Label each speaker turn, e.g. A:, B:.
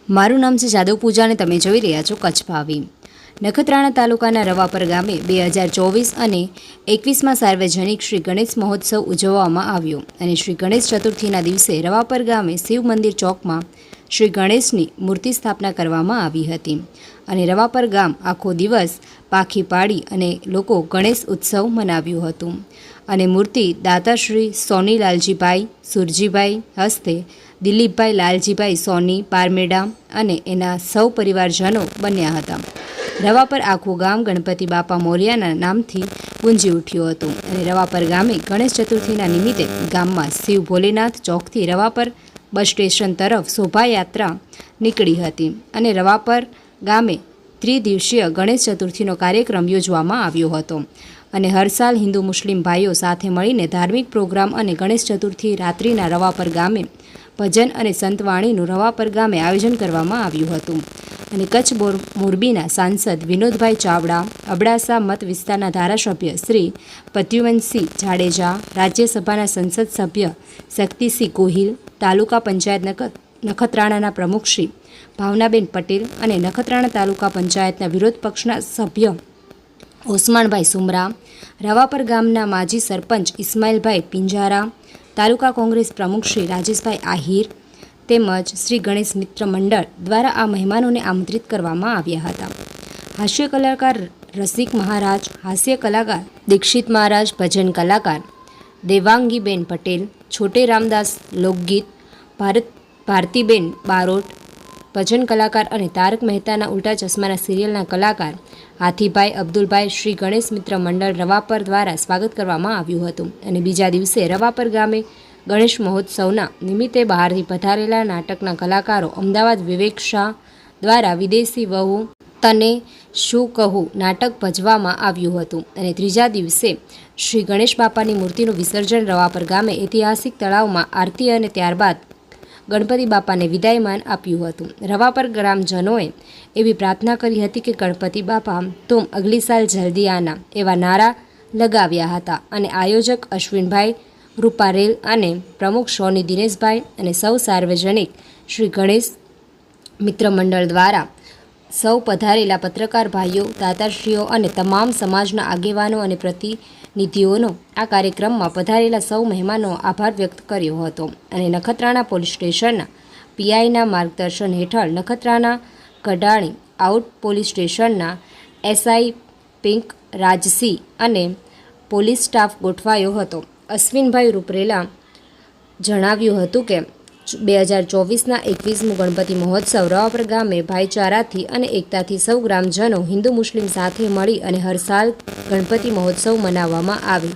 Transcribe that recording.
A: મારું નામ છે જાદવ પૂજા અને તમે જોઈ રહ્યા છો કચ્છ ભાવી। નખત્રાણા તાલુકાના રવાપર ગામે 2024 અને 21માં સાર્વજનિક શ્રી ગણેશ મહોત્સવ ઉજવવામાં આવ્યો અને શ્રી ગણેશ ચતુર્થીના દિવસે રવાપર ગામે શિવ મંદિર ચોકમાં શ્રી ગણેશની મૂર્તિ સ્થાપના કરવામાં આવી હતી અને રવાપર ગામ આખો દિવસ પાખી પાડી અને લોકો ગણેશ ઉત્સવ મનાવ્યું હતું અને મૂર્તિ દાતા શ્રી સોની લાલજીભાઈ સુરજીભાઈ હસ્તે દિલીપભાઈ લાલજીભાઈ સોની પારમેડા અને એના સૌ પરિવારજનો બન્યા હતા। રવાપર આખું ગામ ગણપતિ બાપા મોર્યાના નામથી ગુંજી ઉઠ્યું હતું અને રવાપર ગામે ગણેશ ચતુર્થીના નિમિત્તે ગામમાં શિવ ભોલેનાથ ચોકથી રવાપર બસ સ્ટેશન તરફ શોભાયાત્રા નીકળી હતી અને રવાપર ગામે ત્રિદિવસીય ગણેશ ચતુર્થીનો કાર્યક્રમ યોજવામાં આવ્યો હતો અને હર સાલ હિન્દુ મુસ્લિમ ભાઈઓ સાથે મળીને ધાર્મિક પ્રોગ્રામ અને ગણેશ ચતુર્થી રાત્રિના રવાપર ગામે ભજન અને સંતવાણીનું રવાપર ગામે આયોજન કરવામાં આવ્યું હતું અને કચ્છ મોરબીના સાંસદ વિનોદભાઈ ચાવડા, અબડાસા મત વિસ્તારના ધારાસભ્ય શ્રી પ્રદ્યુમનસિંહ જાડેજા, રાજ્યસભાના સંસદ સભ્ય શક્તિસિંહ ગોહિલ, તાલુકા પંચાયત નખત્રાણાના પ્રમુખ શ્રી ભાવનાબેન પટેલ અને નખત્રાણા તાલુકા પંચાયતના વિરોધ પક્ષના સભ્ય ઓસમાણભાઈ સુમરા, રવાપર ગામના માજી સરપંચ ઇસ્માઇલભાઈ પિંજારા, તાલુકા કોંગ્રેસ પ્રમુખ શ્રી રાજેશભાઈ આહિર તેમજ શ્રી ગણેશ મિત્ર મંડળ દ્વારા આ મહેમાનોને આમંત્રિત કરવામાં આવ્યા હતા। હાસ્ય કલાકાર રસિક મહારાજ, હાસ્ય કલાકાર દીક્ષિત મહારાજ, ભજન કલાકાર દેવાંગીબેન પટેલ, છોટે રામદાસ લોકગીત ભારતીબેન બારોટ, ભજન કલાકાર અને તારક મહેતાના ઉલ્ટા ચશ્માના સિરિયલના કલાકાર હાથીભાઈ અબ્દુલભાઈ શ્રી ગણેશ મિત્ર મંડળ રવાપર દ્વારા સ્વાગત કરવામાં આવ્યું હતું અને બીજા દિવસે રવાપર ગામે ગણેશ મહોત્સવના નિમિત્તે બહારથી પધારેલા નાટકના કલાકારો અમદાવાદ વિવેક શાહ દ્વારા વિદેશી વહુ તને શું કહું નાટક ભજવામાં આવ્યું હતું અને ત્રીજા દિવસે શ્રી ગણેશ બાપાની મૂર્તિનું વિસર્જન રવાપર ગામે ઐતિહાસિક તળાવમાં આરતી અને ત્યારબાદ ગણપતિ બાપાને વિદાયમાન આપ્યું હતું। રવાપર ગ્રામજનોએ એવી પ્રાર્થના કરી હતી કે ગણપતિ બાપા તુમ અગલી સાલ જલ્દી આના એવા નારા લગાવ્યા હતા અને આયોજક અશ્વિનભાઈ રૂપારેલ અને પ્રમુખ સોની દિનેશભાઈ અને સૌ સાર્વજનિક શ્રી ગણેશ મિત્ર મંડળ દ્વારા સૌ પધારેલા પત્રકાર ભાઈઓ, દાતાશ્રીઓ અને તમામ સમાજના આગેવાનો અને પ્રતિનિધિઓનો આ કાર્યક્રમમાં પધારેલા સૌ મહેમાનો આભાર વ્યક્ત કર્યો હતો અને નખત્રાણા પોલીસ સ્ટેશનના પીઆઈના માર્ગદર્શન હેઠળ નખત્રાણા કડાણી આઉટ પોલીસ સ્ટેશનના એસઆઈ પિંક રાજસિંહ અને પોલીસ સ્ટાફ ગોઠવાયો હતો। અશ્વિનભાઈ રૂપરેલા જણાવ્યું હતું કે 2024ના 21મું ગણપતિ મહોત્સવ રવાપર ગામે ભાઈચારાથી અને એકતાથી સૌ ગ્રામજનો હિન્દુ મુસ્લિમ સાથે મળી અને હર સાલ ગણપતિ મહોત્સવ મનાવવામાં આવે।